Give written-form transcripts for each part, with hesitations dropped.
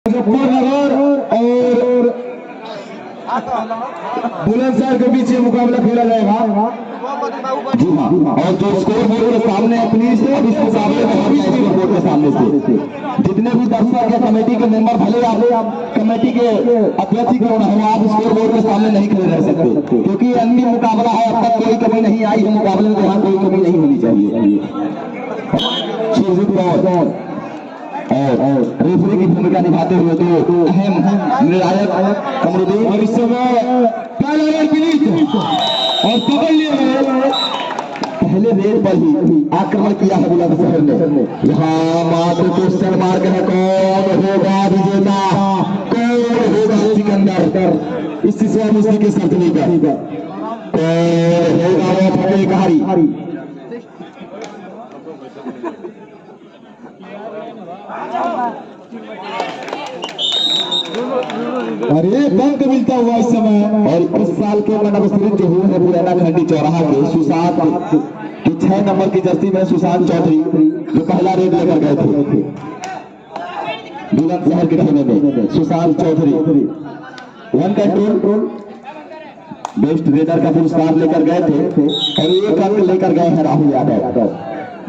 मुजफ्फरनगर और बुलंदशहर के बीच ये मुकाबला खेला जाएगा। जी हाँ, और जो स्कोर बोर्ड के सामने है प्लीज अब इस मुकाबले में हट जाए स्कोर बोर्ड के सामने से। जितने भी दर्शक या कमेटी के मेंबर भले आप कमेटी के अध्यक्ष क्यों न हो, आप स्कोर बोर्ड के सामने नहीं खड़े रह सकते, क्योंकि अंतिम मुकाबला है। अब तक कोई कमी नहीं आई है मुकाबले में, यहाँ कोई कमी नहीं होनी चाहिए। और रेफरी की भूमिका निभाते हुए तो अहम निर्णायक कमरुद्दीन, और इस समय पहला रेड प्लीज और पकड़ लिए पहले रेड पर ही आक्रमण किया है बुलंदशहर ने। यहाँ मात्र क्वेश्चन मार्क है, कौन होगा विजेता, कौन होगा सिकंदर। इस मुस्लिम के सर्जनी का कौन होगा वो फतेहकारी। और ये अंक मिलता हुआ इस समय। और इस साल के मनवसृत जो हुए हैं पुराना खंडी चौराहा के सुशांत की 6 नंबर की जर्सी में सुशांत चौधरी जो पहला रेड लेकर गए थे बुलंदशहर के खेमे में, Sushant Chaudhary 1 control best raider का पुरस्कार लेकर गए थे और 1 अंक लेकर गए हैं राहुल यादव।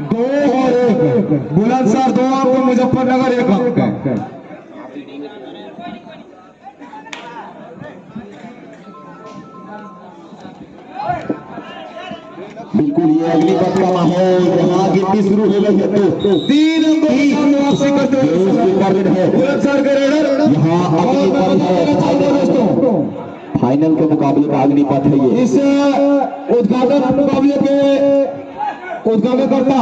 2 और 1 बुलंदशहर 2 अंक, मुजफ्फरनगर 1 अंक। बिल्कुल ये अग्निपथ का माहौल, यहाँ गिनती शुरू हो गई है तो 3 अंक वापसी करते है बुलंदशहर के रेडर। यहाँ अग्निपथ है, फाइनल के मुकाबले का अग्निपथ है ये। इस उद्घाटन मुकाबले के उद्घाटनकर्ता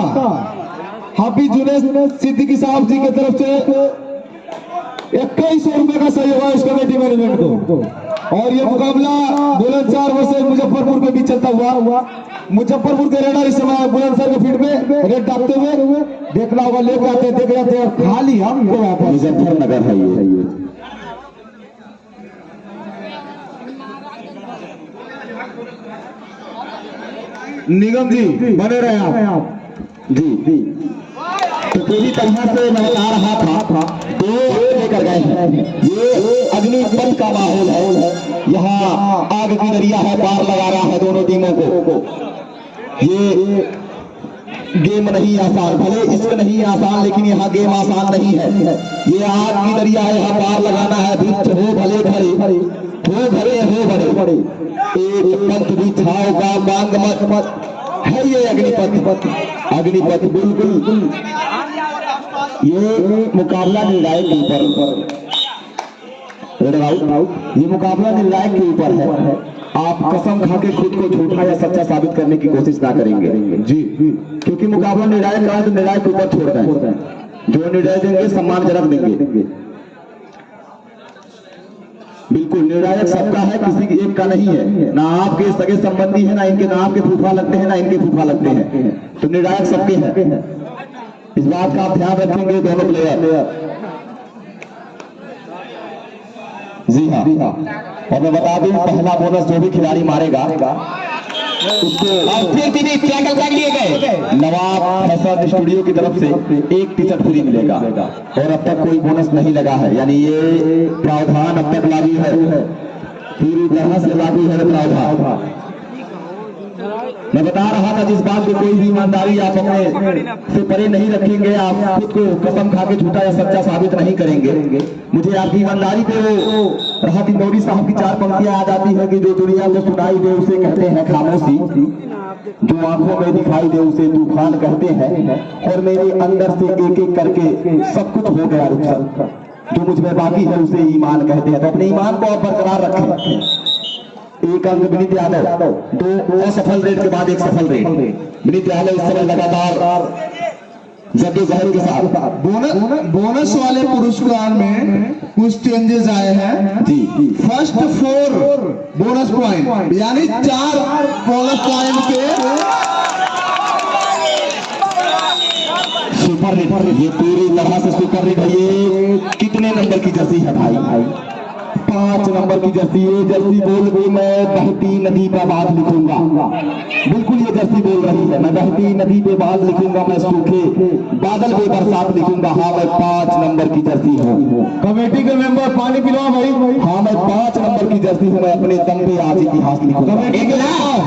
हाफिज जुनैद सिद्दीकी साहब जी की तरफ से 2100 रुपए का सहयोग है इस कमेटी मैनेजमेंट को। और ये मुकाबला बुलंदशहर वर्सेस मुजफ्फरपुर के बीच चलता हुआ मुजफ्फरपुर के रेडर इस समय बुलंदशहर के फील्ड में रेड डालते हुए देखना होगा, लेके आते देख जाते हैं खाली हम मुजफ्फरनगर है ये। निगम जी बने रहे आप जी तो पूरी तरह से मैं बता रहा था 2 लेकर गए हैं। ये अग्निपथ का माहौल है, यहाँ आग की दरिया है, पार लगा रहा है दोनों टीमों को। ये गेम नहीं आसान, भले इश्क नहीं आसान, लेकिन यहाँ गेम आसान नहीं है। ये आग की दरिया है, यहाँ पार लगाना है। वृक्ष हो भले भरे, हो भरे हो बड़े, एक पंथ भी छाव का मांग मत है ये अग्निपथ बिल्कुल। ये मुकाबला निर्णायक के ऊपर, ये मुकाबला निर्णायक के ऊपर है। आप कसम खा के खुद को झूठा या सच्चा साबित करने की कोशिश ना करेंगे जी, क्योंकि मुकाबला निर्णायक का है तो निर्णायक के ऊपर छोड़ दें। जो निर्णय देंगे सम्मानजनक देंगे। बिल्कुल निर्णायक सबका है, किसी की एक का नहीं है। ना आपके सगे संबंधी है, ना इनके, ना आपके फूफा लगते हैं, ना इनके फूफा लगते हैं। तो निर्णायक सबके हैं, इस बात का आप ध्यान रखेंगे दोनों प्लेयर। जी हाँ, और मैं बता दूं पहला बोनस जो भी खिलाड़ी मारेगा उसको टैकल कर लिए गए नवाब फैशन स्टूडियो की तरफ से 1 टी शर्ट फ्री मिलेगा। और अब तक कोई बोनस नहीं लगा है, यानी ये प्रावधान अब तक लागू है, पूरी तरह से लागू है प्रावधान। मैं बता रहा था जिस बात को कोई भी ईमानदारी आप अपने से परे नहीं रखेंगे, आप खुद को कसम खा के झूठा या सच्चा साबित नहीं करेंगे। मुझे आपकी ईमानदारी पे वो राहत इंदौरी साहब की 4 पंक्तियां आ जाती है कि जो दुनिया को सुनाई दे उसे कहते हैं खामोशी, जो आंखों में दिखाई दे उसे तूफान कहते हैं, और मेरे अंदर से एक एक करके सब कुछ हो गया रुखसत, जो मुझ में बाकी है उसे ईमान कहते हैं। तो अपने ईमान को आप बरकरार रखें। 1 अंक विनीत यादव, 2 असफल रेड के बाद 1 सफल रेड। विनीत यादव इस समय लगातार जद्दोजहद के साथ बोनस वाले पुरस्कार में कुछ चेंजेस आए हैं जी। फर्स्ट 4 बोनस पॉइंट, यानी 4 बोनस पॉइंट के सुपर रेड। ये पूरी तरह से सुपर रेड है। ये कितने नंबर की जर्सी है भाई? 5 नंबर की जर्सी, ये जर्सी बोल रही मैं बहती नदी पे बात लिखूंगा। बिल्कुल ये जर्सी बोल रही है मैं बहती नदी पे बात लिखूंगा, मैं सूखे बादल पे बरसात लिखूंगा। हाँ मैं 5 नंबर की जर्सी हूँ। कमेटी के मेंबर पानी पिलवा भाई। हाँ मैं 5 नंबर की जर्सी हूँ, मैं अपने दम पे आज इतिहास लिखूंगा। 1 लाख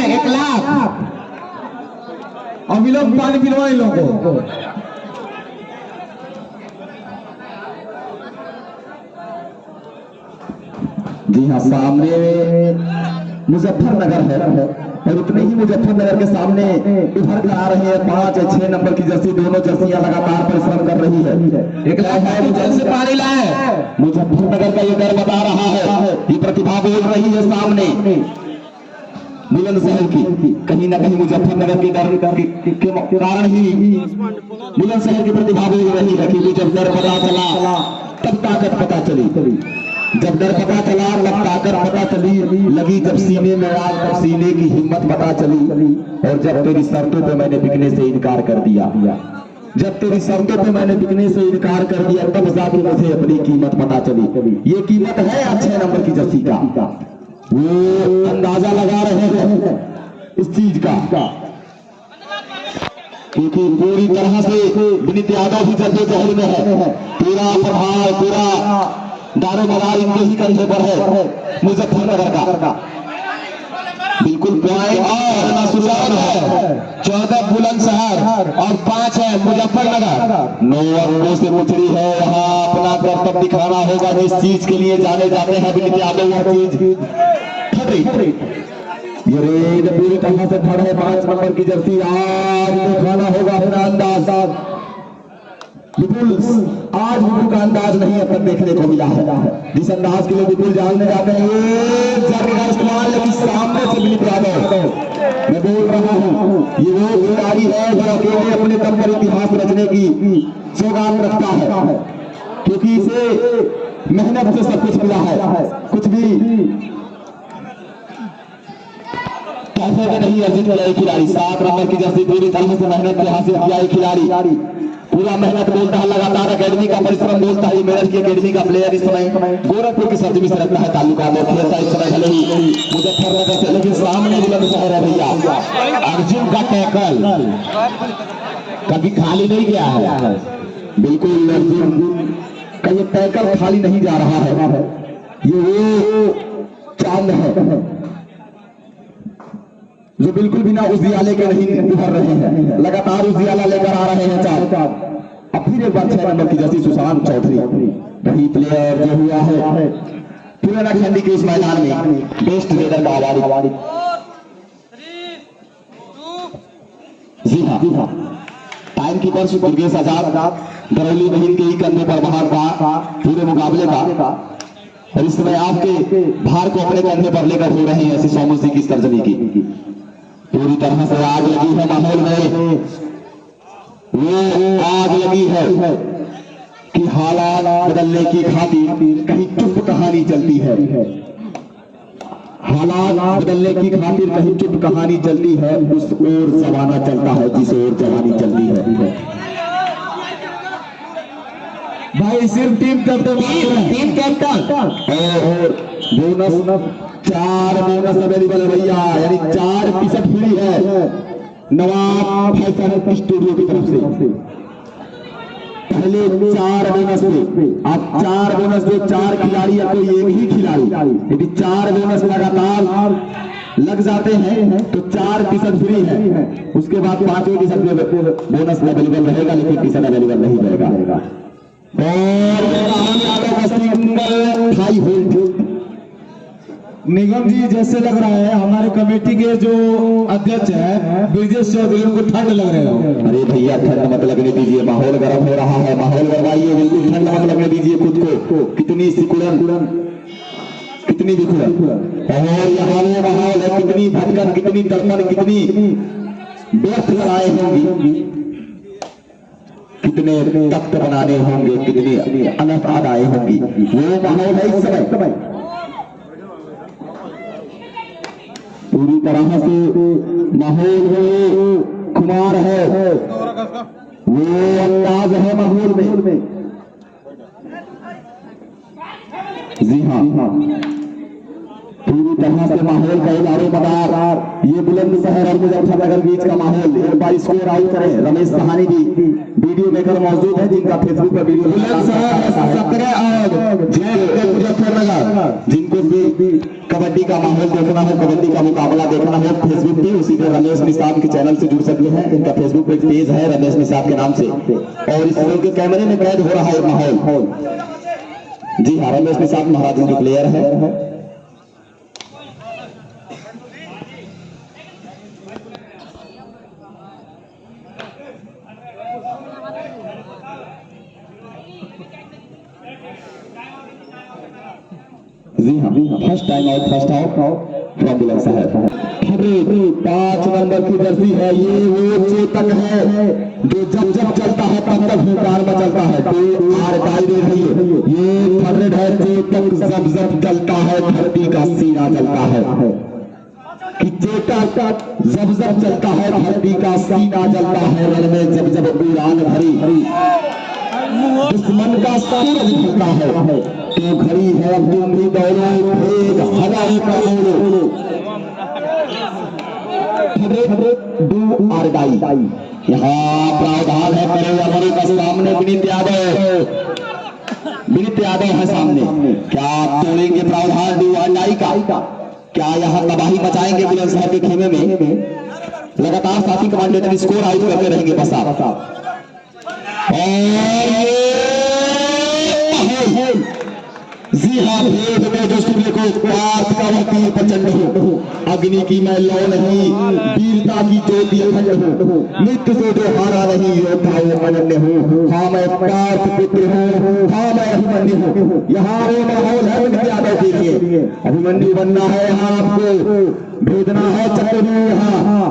1 लाख अभी लोग पानी पिलवा इन लोगों को। जी हाँ, सामने मुजफ्फरनगर है और उतने ही मुजफ्फरनगर के सामने उभर कर आ रहे हैं 5 और 6 नंबर की जर्सी। दोनों जर्सियां लगातार परिश्रम कर रही है। 1 लाख जल से पानी लाए। मुजफ्फरनगर का ये डर बता रहा है, ये प्रतिभा बोल रही है सामने बुलंदशहर की। कहीं ना कहीं मुजफ्फरनगर के डर के कारण ही बुलंदशहर की प्रतिभा बोल रही है कि जब डर पता चला तब ताकत पता चली। जब डर पता चला तब ताकत पता चली, लगी जब सीने में आग तब सीने की हिम्मत पता चली। और जब तेरी शर्तों पे मैंने बिकने से इनकार कर दिया, जब तेरी शर्तों पे मैंने बिकने से इनकार कर दिया, तब जाके मुझे अपनी कीमत पता चली। ये कीमत है 6 नंबर की जर्सी का। वो अंदाजा लगा रहे हैं इस चीज का, क्योंकि पूरी तरह से विनीत यादव भी जद्दोजहद में है। पूरा प्रभाव, पूरा दारो मदार इनके ही कंधे पर है मुजफ्फरनगर का। बिल्कुल पॉइंट और सुजान है। 14 बुलंदशहर और 5 है मुजफ्फरनगर। 9 अंकों से मुचड़ी है। यहाँ अपना कर्तव्य दिखाना होगा जिस चीज के लिए जाने जाते हैं विनीत यादव। वह चीज ये रेड पूरी तरह से खड़ा है 5 नंबर की जर्सी। आज दिखाना होगा अपना अंदाज। विपुल आज विपुल का अंदाज नहीं अब तक देखने को मिला है। जिस अंदाज के लिए विपुल जानने जाते हैं ये जर्सी का इस्तेमाल, लेकिन सामने से विनीत यादव मैं बोल रहा हूँ ये वो खिलाड़ी है जो अकेले अपने दम पर इतिहास रचने की सौगात रखता है, क्योंकि इसे मेहनत से सब कुछ मिला है। कुछ भी पैसे में नहीं अर्जित किया ये खिलाड़ी। 7 नंबर की जर्सी पूरी तरह से मेहनत से हासिल किया ये खिलाड़ी। पूरा मेहनत बोलता है, लगातार एकेडमी का परिश्रम बोलता है। मेरठ की एकेडमी का प्लेयर इस समय गोरखपुर की सर्जमी से रखता है तालुका में, खेलता है इस समय भले ही मुजफ्फरनगर से, लेकिन सामने बुलंदशहर है भैया। अर्जुन का टैकल कभी खाली नहीं गया है। बिल्कुल अर्जुन का ये टैकल खाली नहीं जा रहा है। ये वो चांद है जो बिल्कुल बिना उजियाले के नहीं उभर रहे हैं, लगातार उजियाला लेकर आ रहे हैं चार। अब फिर एक बार 6 नंबर की जर्सी सुशांत चौधरी वही प्लेयर जो हुआ है पुराना खंडी के इस मैदान में बेस्ट रेडर का अवार्ड। जी हाँ, टाइम कीपर दुर्गेश आजाद दरौली बहिन के ही कंधे पर भार का पूरे मुकाबले का, और इस समय आपके भार को अपने कंधे पर लेकर हो रहे हैं ऐसी सोमन सिंह की सर्जरी की। पूरी तरह से आग लगी है माहौल में, वो आग लगी है कि हालात बदलने की खातिर कहीं चुप कहानी चलती है। हालात बदलने की खातिर कहीं चुप कहानी चलती है, उस ओर जमाना चलता है जिस ओर जवानी चलती है। भाई सिर्फ टीम कैप्टन और बोनस 4 बोनस अवेलेबल है भैया, यानी 4 टी-शर्ट फ्री है नवाब फैशन स्टूडियो की तरफ से। पहले 4 बोनस थे, अब 4 बोनस जो 4 खिलाड़ी या कोई एक ही खिलाड़ी, यदि 4 बोनस लगातार लग जाते हैं तो 4 टी-शर्ट फ्री है। उसके बाद 5वें टी-शर्ट बोनस अवेलेबल रहेगा, लेकिन टी-शर्ट अवेलेबल नहीं रहेगा। और निगम जी जैसे लग रहा है हमारे कमेटी के जो अध्यक्ष है ब्रिजेश चौधरी, उनको ठंड लग रहे हो। अरे भैया ठंड मत लगने दीजिए, माहौल गर्म हो रहा है, माहौल गरमाइए, बिल्कुल ठंड मत लगने दीजिए खुद को। कितनी सिकुड़न, कितनी विकुड़न, और यहाँ वो माहौल है, कितनी धड़कन, कितनी तड़पन, कितनी व्यस्त लड़ाई होंगी, कितने तख्त बनाने होंगे, कितनी अनर्थ आदाएं होंगी। वो माहौल है इस समय। पूरी तरह से माहौल है, खुमार है, वो अंदाज है माहौल में। जी हाँ, पूरी तरह से माहौल का दारोमदार ये बुलंदशहर और मुजफ्फरनगर बीच का माहौल। एक बार स्कोर आउट करें। रमेश सहानी जी वीडियो मेकर मौजूद है, जिनका फेसबुक पर वीडियो बुलंदशहर 17 और मुजफ्फरनगर। जिनको भी कबड्डी का माहौल देखना हो, कबड्डी का मुकाबला देखना हो, फेसबुक पे उसी पे रमेश निषाद के चैनल से जुड़ सकते हैं। इनका फेसबुक पे पेज है रमेश निषाद के नाम से, और इस के कैमरे में कैद हो रहा है माहौल। जी हाँ, रमेश निषाद महाराज के प्लेयर है। जी हाँ, first time out from Bulandshahr. 5 number की जर्सी है, ये वो चेतक है जो जब जब चलता है तब तक हुंकार मचलता है। तो आर डाई दे रही है, ये फर्रेड है चेतक, जब जब चलता है धरती का सीना जलता है। कि चेतक जब जब चलता है धरती का सीना जलता है। रण में जब जब उड़ान भरी दुश्मन का सूरज ढलता है। तो घड़ी है तुम भी दौड़ो, भेद हवाओं का ओढ़ो। Do are die. यहाँ प्रावधान है करे अमरे का सामने विनीत यादव। विनीत यादव है सामने। क्या आप तोड़ेंगे प्रावधान डू आर डाई का? क्या यहाँ तबाही मचाएंगे बुलंदशहर के खेमे में? लगातार साथी कमांडेटर स्कोर आउट करते रहेंगे बस आप। जी हाँ, भेद में जो सूर्य को पार्थ का वह तीर प्रचंड हो। अग्नि की मैं लौ नहीं, वीरता की ज्योति अखंड हो। मृत्यु से जो हारा नहीं, योद्धा वो अनन्य हो। हाँ मैं पार्थ पुत्र हूँ, हाँ मैं अभिमन्यु हूँ। यहाँ वो माहौल है विनीत यादव के लिए। अभिमन्यु बनना है यहाँ आपको, भेजना है चक्रव्यूह यहाँ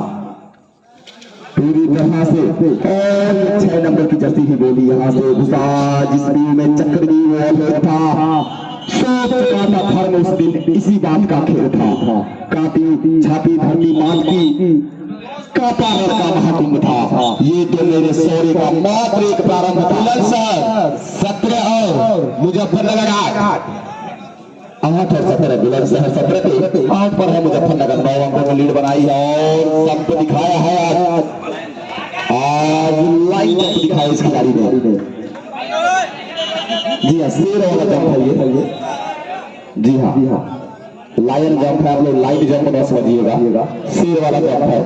पूरी तरह से। और 6 नंबर की जर्सी ही बोली यहाँ से घुसा, जिस व्यू में चक्रव्यूह था। काटा धर्म उस दिन इसी बात का खेल था। काटी छाती धरती मात की, काटा रण का महाकुंभ था। ये तो मेरे शौर्य का मात्र एक प्रारंभ था। बुलंदशहर 17 और मुजफ्फरनगर 8 और 17 बुलंदशहर 17 पे 8 पर है मुजफ्फरनगर। 9 अंकों में लीड बनाई है और सबको दिखाया है आज लाइन जंप दिखाया इस खिलाड़ी ने। जी हाँ, शेर वाला जंप है ये। जी हाँ, लायन जंप है। आप लोग लाइन जंप न समझिएगा, शेर वाला जंप है।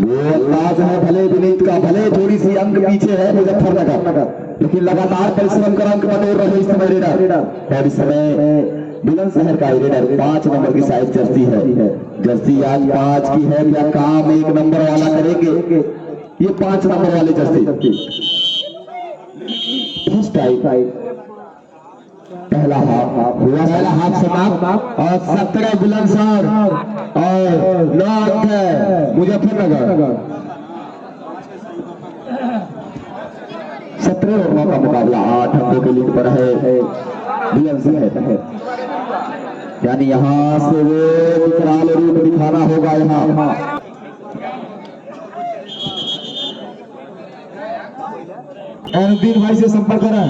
वो अंदाज है भले विनीत का, भले थोड़ी सी अंक पीछे है मुजफ्फरनगर, लेकिन लगातार परिश्रम कर अंक बटोर रहे इस समय रेडर। और इस समय बुलंदशहर का रेडर 5 नंबर की साइज जर्सी है। जर्सी आज 5 की है। क्या काम 1 नंबर वाला करेंगे? ये 5 नंबर वाले जर्सी पहला हाफ हुआ, पहला हाफ समाप्त और 17 बुलंदशहर और 9 मुजफ्फरनगर। 17 ओवरों का मुकाबला 8 अंकों के लीड पर है बुलंदशहर। यानी यहाँ से वो विकराल रूप दिखाना होगा। यहाँ रणबीर भाई से संपर्क करें।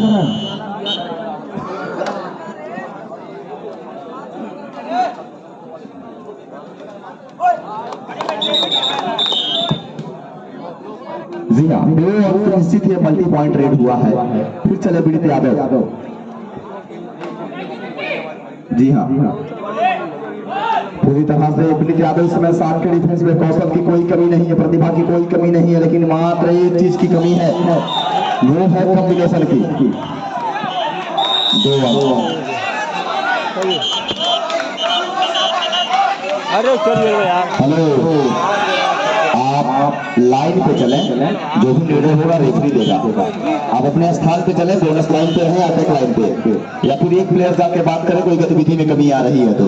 जी हाँ, 2 अंक निश्चित ही मल्टी पॉइंट रेड हुआ है। फिर चले विनीत यादव। जी हाँ, पूरी तरह से विनीत यादव इस समय साथ के डिफेंस में कौशल की कोई कमी नहीं है, प्रतिभा की कोई कमी नहीं है, लेकिन मात्र एक चीज की कमी है, वो है कॉम्बिनेशन की। 2 अंक। अरे चलिए यार। हेलो, आप लाइन पे चलें, जो भी निर्णय होगा रेफरी देगा। आप अपने स्थान पे चलें, बोनस लाइन पे है, अटैक लाइन पे, या फिर एक प्लेयर जाके बात करें कोई गतिविधि में कमी आ रही है तो।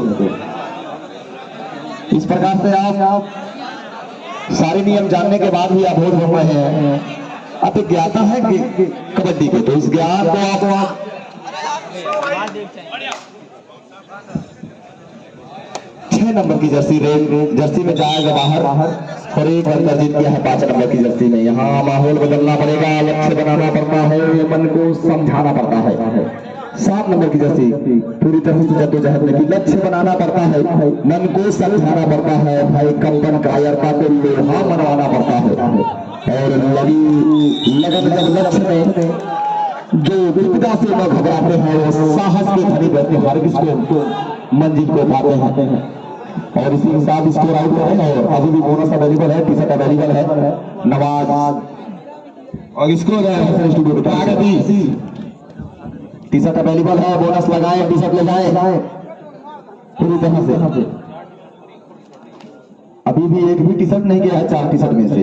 इस प्रकार से आप सारे नियम जानने के बाद भी आप वोट हो रहे हैं। आप एक ज्ञाता है कि कबड्डी के, तो इस ज्ञान को आप 6 नंबर की जर्सी जर्सी में जाएगा बाहर और एक लड़का जीत गया है 5 नंबर की जर्सी में। यहाँ माहौल बदलना पड़ेगा, लक्ष्य बनाना पड़ता है, मन को समझाना पड़ता है। 7 नंबर की जर्सी पूरी तरह से जद्दोजहद में की, लक्ष्य बनाना पड़ता है, मन को समझाना पड़ता है, भाई कंपन कायरता को लोहा मनवाना पड़ता है। और लगी लगन जब लक्ष्य में जो विपदा से न घबराते हैं वो साहस के धनी रहते हैं, हर किसको मंजिल को पाते हैं। और इसी के साथ स्कोर आउट है और अभी भी बोनस अवेलेबल है, टी शर्ट अवेलेबल है नवाज और स्कोर है स्टूडियो टी शर्ट अवेलेबल है, बोनस लगाए, टी शर्ट ले जाए पूरी तरह से। अभी भी एक भी टी शर्ट नहीं गया है 4 टी शर्ट में से,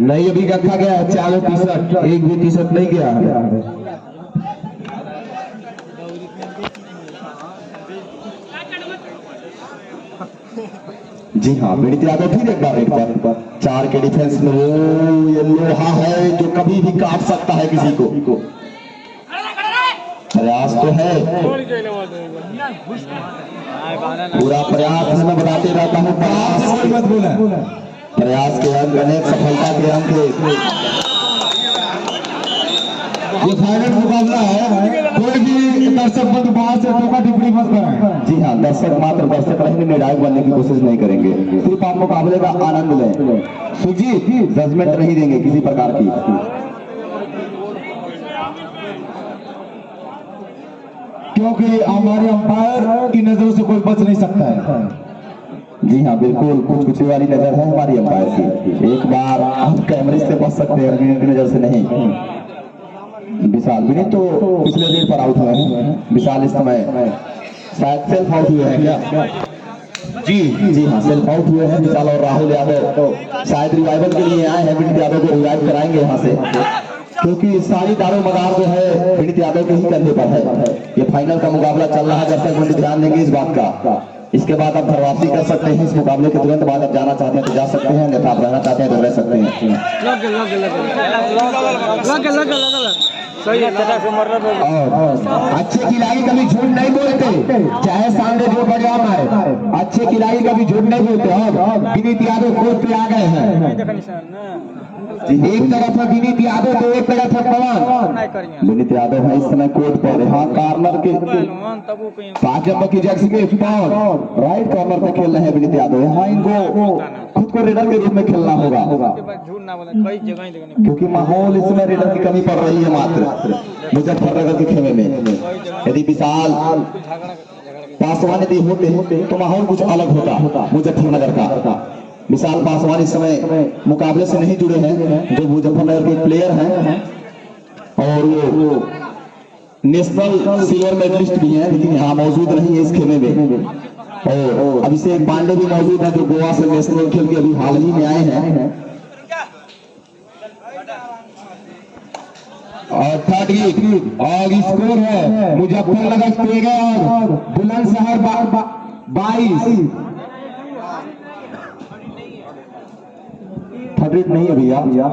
नहीं अभी रखा गया है 4 टी शर्ट, एक भी टी शर्ट नहीं गया है। जी हाँ, पीड़ित यादव फिर एक बार 4 के डिफेंस में वो ये लोहा है जो कभी भी काट सकता है किसी को। प्रयास तो है, पूरा प्रयास मैं बताते रहता हूँ, प्रयास के अंक अनेक, सफलता के अंक। ये फाइनल मुकाबला है, कोई भी दर्शक बंधु बाहर से टोका टिप्पणी मत कराएं। जी हाँ, दर्शक मात्र दर्शक रहेंगे, निर्णायक बनने की कोशिश नहीं करेंगे, सिर्फ आप मुकाबले का आनंद लें, सुजीत जजमेंट नहीं देंगे किसी प्रकार की। क्योंकि हमारे अंपायर की नजरों से कोई बच नहीं सकता है। जी हाँ बिल्कुल, कुछ वाली नजर है हमारी अंपायर की, एक बार आप कैमरे से बच सकते हैं, की नजर से नहीं। विशाल भी नहीं तो पिछले रेड पर आउट हुए हैं विशाल, इस समय शायद सेल्फ आउट हुए हैं क्या? जी हाँ, सेल्फ आउट हुए हैं विशाल और राहुल यादव शायद रिवाइवल के लिए आए हैं, विनीत यादव को रिवाइव कराएंगे यहाँ से, क्योंकि सारी दारो मदार जो है विनीत यादव के ही कंधे पर है। ये फाइनल का मुकाबला चल रहा है, दर्शक मंडली ध्यान देंगे इस बात का। इसके बाद आप घर वापसी कर सकते हैं, इस मुकाबले के तुरंत बाद आप जाना चाहते हैं तो जा सकते हैं, अन्यथा आप रहना चाहते हैं तो रह सकते हैं। अच्छे खिलाड़ी कभी झूठ नहीं बोलते, चाहे सामने जो बढ़िया मारे, अच्छे खिलाड़ी कभी झूठ नहीं बोलते। और विनीत यादव कोर्ट पे आ गए हैं, एक तरफ है विनीत यादव तो एक तरफ है पवन। विनीत यादव है इस समय कोर्ट पर, यहाँ कॉर्नर के 5 नंबर की जर्सी में पवन राइट कॉर्नर पे खेल रहे हैं विनीत यादव। यहाँ इनको खुद को रेडर के रूप में खेलना होगा, क्योंकि माहौल इस समय रेडर की कमी पड़ रही है मात्र मुजफ्फरनगर के खेमे में। यदि विशाल पासवान यदि होते तो माहौल कुछ अलग होता मुजफ्फरनगर का। विशाल पासवान इस समय मुकाबले से नहीं जुड़े हैं, जो मुजफ्फरनगर के प्लेयर हैं और वो नेशनल सिल्वर मेडलिस्ट भी हैं, लेकिन यहाँ मौजूद नहीं है इस खेमे में। और अभिषेक पांडे भी मौजूद है जो गोवा से नेशनल खेल के अभी हाल ही में आए हैं। और थर्ड गीत और स्कोर है मुजफ्फरनगर 13 और बुलंदशहर 22। थर्ड रेट नहीं है भैया,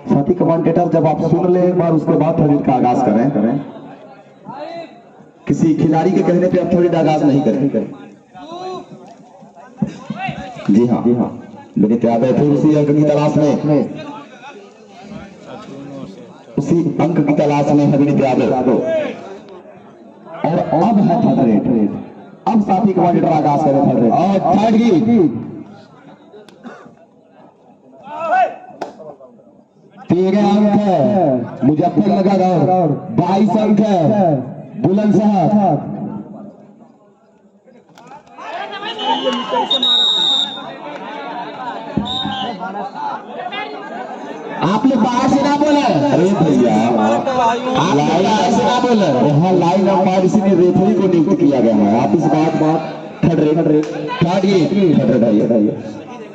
साथी कमेंटेटर जब आप सुन ले एक बार उसके बाद थर्ड रेट का आगाज करें। किसी खिलाड़ी के कहने पे आप थर्ड रेट आगाज नहीं करें। जी हाँ, विनीत यादव फिर उसी अंक की तलाश में, उसी अंक की तलाश में है विनीत यादव। और अब है थर्ड रेट, अब साथी कमांडेटर आगाज करें थर्ड रेट। और थर्ड गीत 13 अंक है मुजफ्फरनगर और 22 अंक है बुलंदशहर। आप लोग बाहर से ना बोले, अरे भैया आप लोग बाहर से ना बोले। यहाँ लाइन अंपायर इसीलिए रेफरी को नियुक्त किया गया है। आप इस बात थर्ड रेट है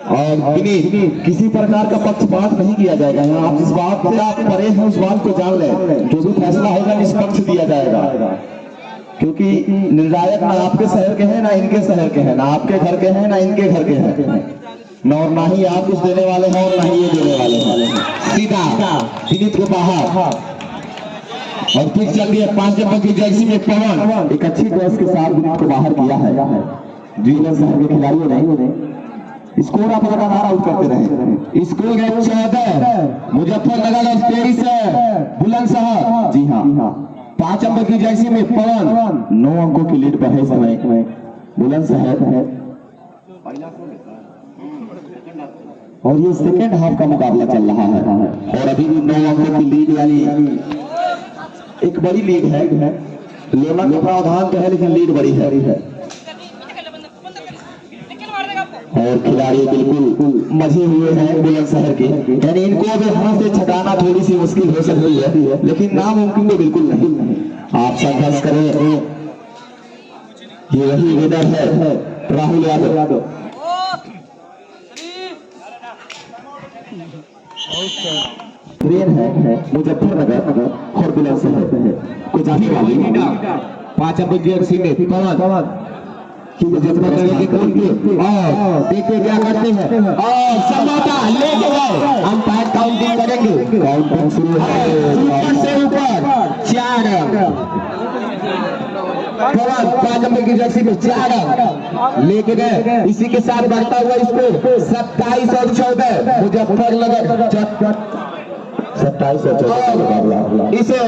और किसी प्रकार का पक्षपात नहीं किया जाएगा। यहाँ आप इस बात से आप परे हैं, उस बात को जान लें, जो भी फैसला होगा निष्पक्ष दिया जाएगा, क्योंकि निर्णायक ना आपके शहर के हैं ना इनके शहर के हैं, ना आपके घर के हैं ना इनके घर के हैं, और ना ही आप कुछ देने वाले हैं और ना ही ये देने वाले हैं। सीधा विनीत को बाहर और फिर चल दिया 5 नंबर की जर्सी में पवन, एक अच्छी ड्रेस के साथ विकेट को बाहर किया है बुलंदशहर के खिलाड़ियों ने। स्कोर आप लगातार आउट करते रहे। स्कोर है 14, मुजफ्फरनगर और 23 है बुलंदशहर। जी हाँ, 5 नंबर की जर्सी में पवन 9 अंकों की लीड पर है इस समय बुलंदशहर है। और ये सेकेंड हाफ का मुकाबला चल रहा है और अभी भी 9 अंकों की लीड, यानी एक बड़ी लीड है। लेना का प्रावधान तो है लेकिन लीड बड़ी है। और खिलाड़ी बिल्कुल मजे हुए हैं बुलंदशहर के, यानी इनको अगर हाथ से छकाना थोड़ी सी मुश्किल हो सकती है लेकिन नामुमकिन तो बिल्कुल नहीं। आप संघर्ष करें, ये वही विनर है राहुल यादव। ट्रेन है मुजफ्फरनगर और बुलंदशहर कुछ आगे वाली 5 नंबर की जर्सी में पवन जितना करेंगे और देखिए क्या करते हैं और समझौता लेके गए। अंपायर काउंटिंग करेंगे। काउंटिंग शुरू है। ऊपर से ऊपर 4 पवन 5 नंबर की जर्सी में 4 लेके गए। इसी के साथ बढ़ता हुआ स्कोर 27 और 14 मुजफ्फरनगर 27 और 14 इसे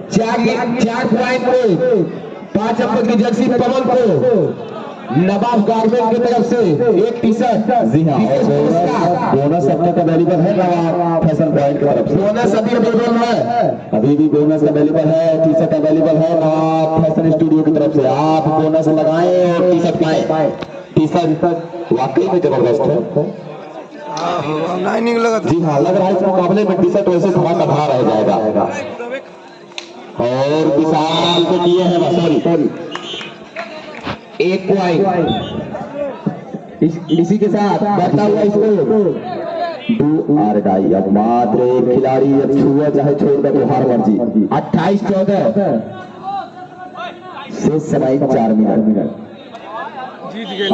4 पॉइंट पे 5 नंबर की जर्सी पवन को नवाब गारमेंट की तरफ से एक टी-शर्ट। जी हाँ, बोनस अब तक अवेलेबल है नवाब फैशन पॉइंट की तरफ से। बोनस अभी अवेलेबल है, अभी भी बोनस अवेलेबल है। टी-शर्ट अवेलेबल है नवाब फैशन स्टूडियो की तरफ से। आप बोनस लगाएं और टी-शर्ट पाएं। टी-शर्ट वाकई में जबरदस्त है। लाइनिंग लगा था। जी हाँ, लग रहा है इस मुकाबले में टी-शर्ट वैसे थोड़ा कढ़ा रह जाएगा। और विशाल को किए हैं सॉरी एक पॉइंट। इसी के साथ बढ़ता हुआ स्कोर 2 आर डाई। अब मात्र एक खिलाड़ी अब छुआ चाहे छोड़ दे तो हार मर्जी। 28-14 शेष समय 4 मिनट। जीत गए।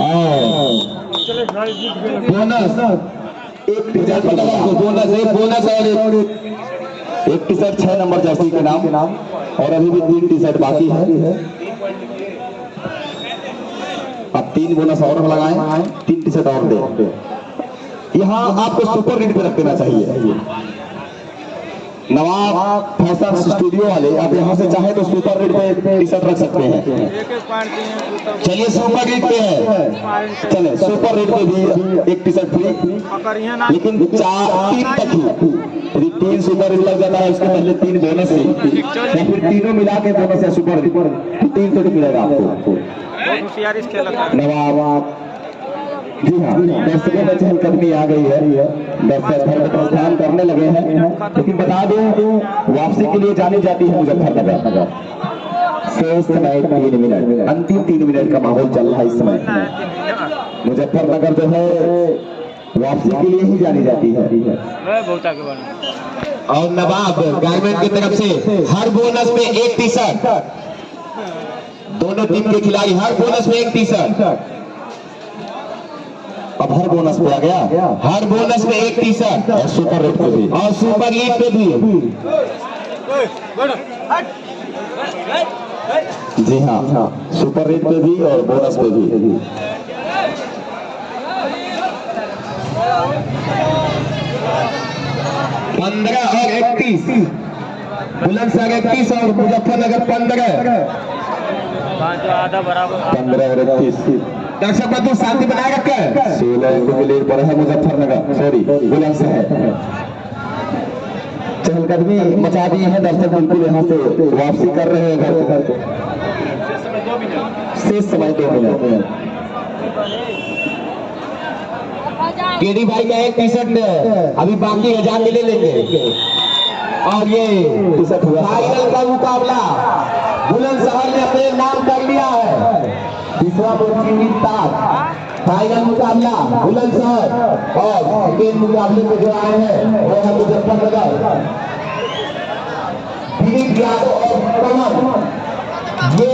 बोनस एक टी-शर्ट बोनस और एक टी-शर्ट 6 नंबर जर्सी के नाम और अभी भी 3 टी-शर्ट बाकी है। अब 3 बोनस और लगाएं, 3 टी-शर्ट और दे। यहाँ आपको सुपर रीड पे रख देना चाहिए। नवाब फैशन स्टूडियो वाले आप यहाँ से चाहे तो सुपर रीड पे टी-शर्ट रख सकते हैं। चलिए सुपर रीड पे है। चले सुपर रीड पे भी एक टी-शर्ट फ्री, लेकिन 3 तक ही। यदि 3 सुपर रीड लग जाता है उसके पहले 3 बोनस है, या फिर तीनों मिला के बोनस है सुपर रीड 300 मिलेगा आपको। नवाब जी हाँ, दर्शकों में चहलकदमी आ गई है। दर्शक धर्म पर ध्यान करने लगे हैं। लेकिन बता दूं वापसी के लिए जानी जाती है मुजफ्फरनगर। शेष समय 3 मिनट, अंतिम 3 मिनट का माहौल चल रहा है इस समय। मुजफ्फरनगर जो है वापसी के लिए ही जानी जाती है। और नवाब गारमेंट की तरफ से हर बोनस में एक टी-शर्ट। दोनों टीम के खिलाड़ी हर बोनस में एक टी-शर्ट। अब हर बोनस पे आ गया। हर बोनस में एक टी-शर्ट और सुपर रेट पे भी। और सुपर लीग पे भी। जी हाँ, सुपर रेट पे भी और बोनस पे भी। 15 और 31 बुलंदशहर 31 और मुजफ्फरनगर 15। आधा बराबर 15 और 31। दर्शक बंधु शांति बनाए रखें। 16 अंकों की लीड पर है मुजफ्फरनगर, सॉरी बुलंदशहर। चहलकदमी मचा दिए हैं दर्शक, बिल्कुल यहाँ से वापसी कर रहे हैं घर को। शेष समय 2 मिनट। केडी भाई का एक टी-शर्ट अभी बाकी है, जाके ले लेंगे। और ये फाइनल का मुकाबला बुलंदशहर ने अपने नाम कर लिया है। तीसरा फाइनल मुकाबला बुलंदशहर और सेकेंड मुकाबले में जो आए हैं वो है मुजफ्फरनगर। दिलीप यादव और पवन, ये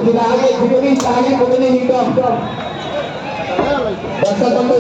खिलाड़ी जितनी चाहिए उतनी ही कम। दर्शक बंधु